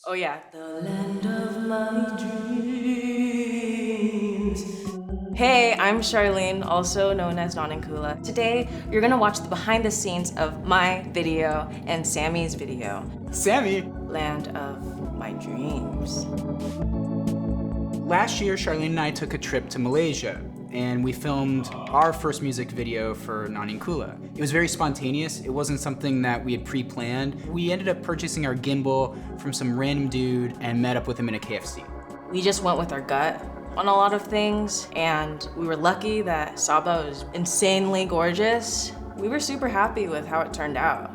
Oh yeah, the land of my dreams. Hey, I'm Charlene, also known as Nahneen Kula. Today, you're gonna watch the behind the scenes of my video and Sammy's video. Sammy! Land of my dreams. Last year, Charlene and I took a trip to Malaysia, and we filmed our first music video for Nahneen Kula. It was very spontaneous. It wasn't something that we had pre-planned. We ended up purchasing our gimbal from some random dude and met up with him in a KFC. We just went with our gut on a lot of things, and we were lucky that Sabah was insanely gorgeous. We were super happy with how it turned out.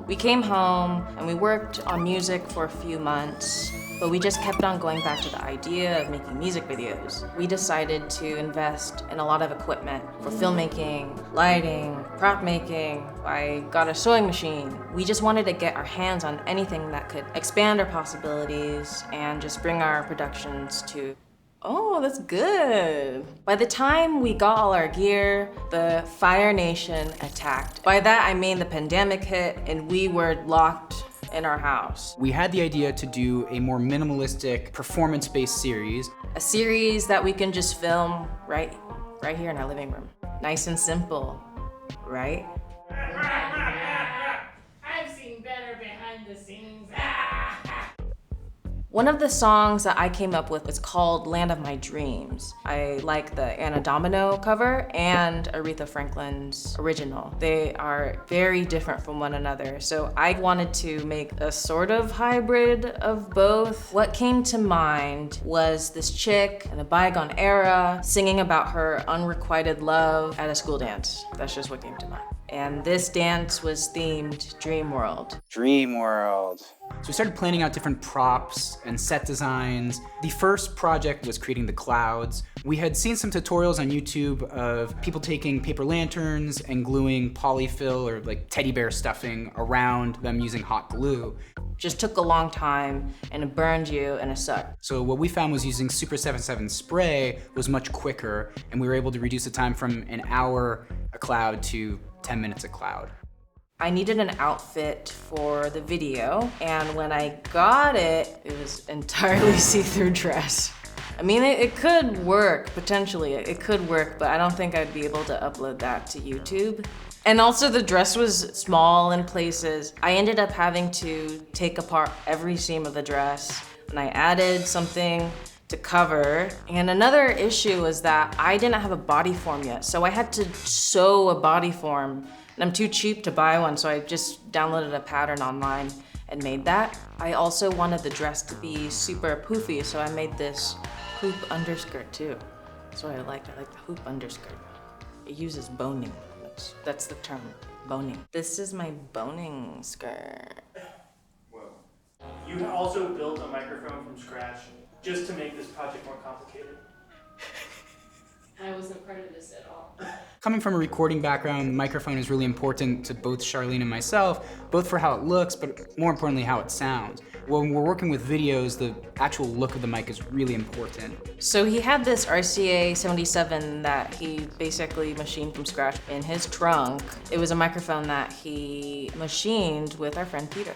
We came home and we worked on music for a few months, but we just kept on going back to the idea of making music videos. We decided to invest in a lot of equipment for filmmaking, lighting, prop making. I got a sewing machine. We just wanted to get our hands on anything that could expand our possibilities and just bring our productions to oh, that's good. By the time we got all our gear, the Fire Nation attacked. By that, I mean the pandemic hit and we were locked in our house. We had the idea to do a more minimalistic, performance-based series. A series that we can just film right here in our living room. Nice and simple, right? I've seen better behind the scenes. One of the songs that I came up with is called Land of My Dreams. I like the Anna Domino cover and Aretha Franklin's original. They are very different from one another, so I wanted to make a sort of hybrid of both. What came to mind was this chick in a bygone era singing about her unrequited love at a school dance. That's just what came to mind. And this dance was themed Dream World. Dream World. So we started planning out different props and set designs. The first project was creating the clouds. We had seen some tutorials on YouTube of people taking paper lanterns and gluing polyfill or like teddy bear stuffing around them using hot glue. Just took a long time and it burned you and it sucked. So what we found was using Super 77 spray was much quicker, and we were able to reduce the time from an hour a cloud to 10 minutes a cloud. I needed an outfit for the video, and when I got it, it was entirely see-through dress. I mean, it could work, potentially. It could work, but I don't think I'd be able to upload that to YouTube. And also the dress was small in places. I ended up having to take apart every seam of the dress, and I added something to cover. And another issue was that I didn't have a body form yet, so I had to sew a body form. And I'm too cheap to buy one, so I just downloaded a pattern online and made that. I also wanted the dress to be super poofy, so I made this hoop underskirt too. That's what I like the hoop underskirt. It uses boning. That's the term, boning. This is my boning skirt. Whoa. You also built a microphone from scratch just to make this project more complicated. I wasn't part of this at all. Coming from a recording background, the microphone is really important to both Charlene and myself, both for how it looks, but more importantly, how it sounds. When we're working with videos, the actual look of the mic is really important. So he had this RCA 77 that he basically machined from scratch in his trunk. It was a microphone that he machined with our friend Peter.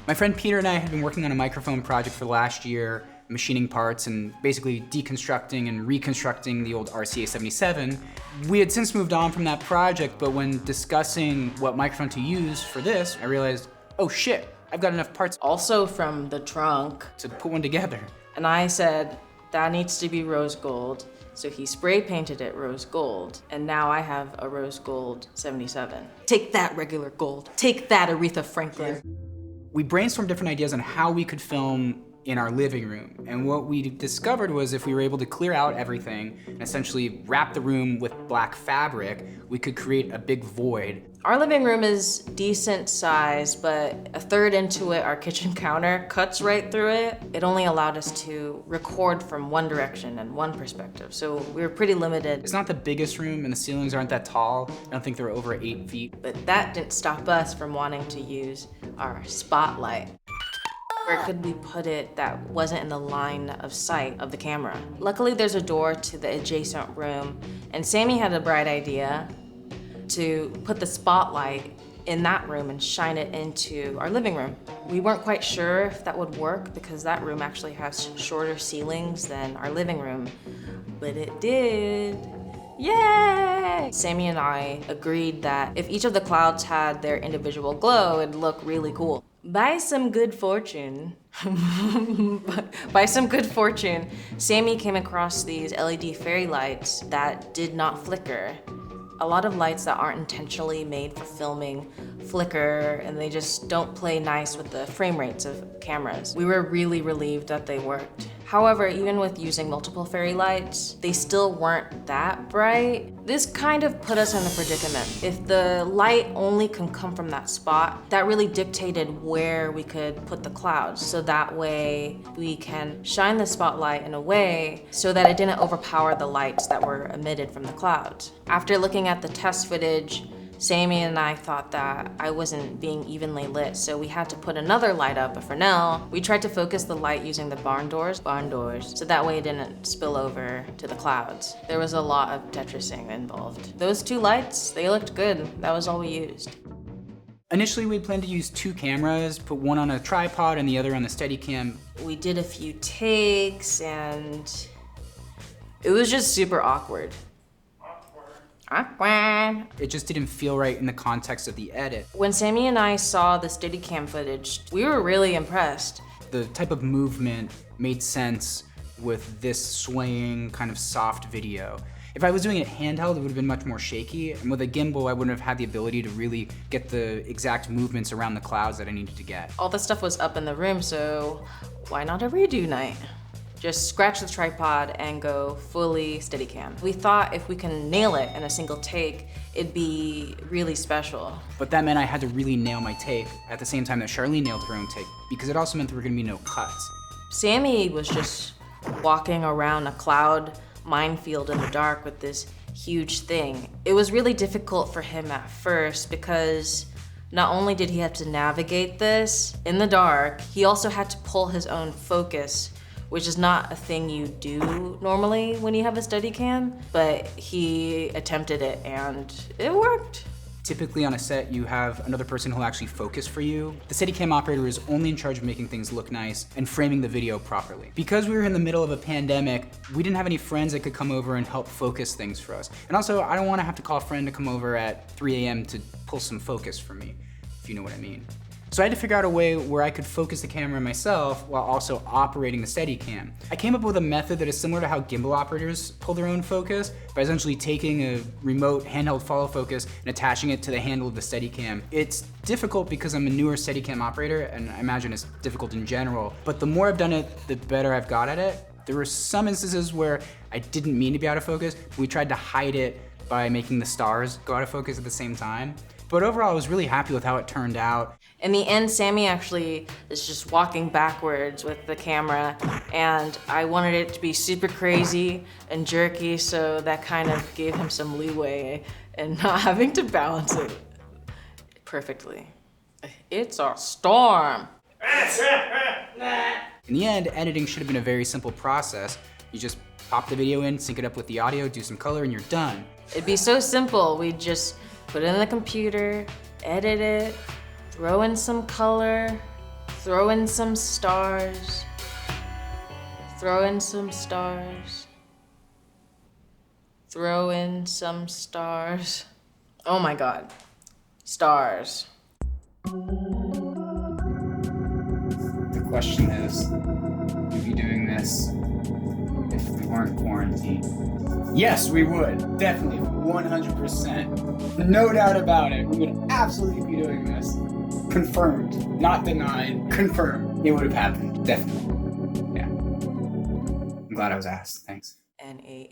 My friend Peter and I had been working on a microphone project for the last year, machining parts and basically deconstructing and reconstructing the old RCA 77. We had since moved on from that project, but when discussing what microphone to use for this, I realized, oh shit, I've got enough parts Also from the trunk. to put one together. And I said, that needs to be rose gold. So he spray painted it rose gold. And now I have a rose gold 77. Take that, regular gold. Take that, Aretha Franklin. We brainstormed different ideas on how we could film in our living room. And what we discovered was if we were able to clear out everything and essentially wrap the room with black fabric, we could create a big void. Our living room is decent size, but a third into it, our kitchen counter cuts right through it. It only allowed us to record from one direction and one perspective, so we were pretty limited. It's not the biggest room and the ceilings aren't that tall. I don't think they're over 8 feet. But that didn't stop us from wanting to use our spotlight. Where could we put it that wasn't in the line of sight of the camera? Luckily, there's a door to the adjacent room, and Sammy had a bright idea to put the spotlight in that room and shine it into our living room. We weren't quite sure if that would work because that room actually has shorter ceilings than our living room, but it did. Yay! Sammy and I agreed that if each of the clouds had their individual glow, it'd look really cool. By some good fortune, Sammy came across these LED fairy lights that did not flicker. A lot of lights that aren't intentionally made for filming flicker, and they just don't play nice with the frame rates of cameras. We were really relieved that they worked. However, even with using multiple fairy lights, they still weren't that bright. This kind of put us in a predicament. If the light only can come from that spot, that really dictated where we could put the clouds. So that way we can shine the spotlight in a way so that it didn't overpower the lights that were emitted from the clouds. After looking at the test footage, Sammy and I thought that I wasn't being evenly lit, so we had to put another light up, but for now, we tried to focus the light using the barn doors, so that way it didn't spill over to the clouds. There was a lot of Tetrising involved. Those two lights, they looked good. That was all we used. Initially, we planned to use 2 cameras, put one on a tripod and the other on the Steadicam. We did a few takes and it was just super awkward. It just didn't feel right in the context of the edit. When Sammy and I saw the Steadicam footage, we were really impressed. The type of movement made sense with this swaying kind of soft video. If I was doing it handheld, it would have been much more shaky, and with a gimbal, I wouldn't have had the ability to really get the exact movements around the clouds that I needed to get. All the stuff was up in the room, so why not a redo night? Just scratch the tripod and go fully Steadicam. We thought if we can nail it in a single take, it'd be really special. But that meant I had to really nail my take at the same time that Charlene nailed her own take, because it also meant there were gonna be no cuts. Sammy was just walking around a cloud minefield in the dark with this huge thing. It was really difficult for him at first because not only did he have to navigate this in the dark, he also had to pull his own focus, which is not a thing you do normally when you have a Steadicam, but he attempted it and it worked. Typically on a set, you have another person who'll actually focus for you. The Steadicam operator is only in charge of making things look nice and framing the video properly. Because we were in the middle of a pandemic, we didn't have any friends that could come over and help focus things for us. And also, I don't want to have to call a friend to come over at 3 a.m. to pull some focus for me, if you know what I mean. So I had to figure out a way where I could focus the camera myself while also operating the Steadicam. I came up with a method that is similar to how gimbal operators pull their own focus by essentially taking a remote handheld follow focus and attaching it to the handle of the Steadicam. It's difficult because I'm a newer Steadicam operator, and I imagine it's difficult in general, but the more I've done it, the better I've got at it. There were some instances where I didn't mean to be out of focus, but we tried to hide it by making the stars go out of focus at the same time. But overall, I was really happy with how it turned out. In the end, Sammy actually is just walking backwards with the camera, and I wanted it to be super crazy and jerky, so that kind of gave him some leeway and not having to balance it perfectly. It's a storm. In the end, editing should have been a very simple process. You just pop the video in, sync it up with the audio, do some color, and you're done. It'd be so simple. We'd just put it in the computer, edit it, throw in some color, throw in some stars, throw in some stars, throw in some stars. Oh my God, stars. The question is, would we be doing this if we weren't quarantined? Yes, we would. Definitely, 100%. No doubt about it. We would absolutely be doing this. Confirmed. Not denied. Confirmed. It would have happened. Definitely. Yeah. I'm glad I was asked. Thanks. Nahneenkula.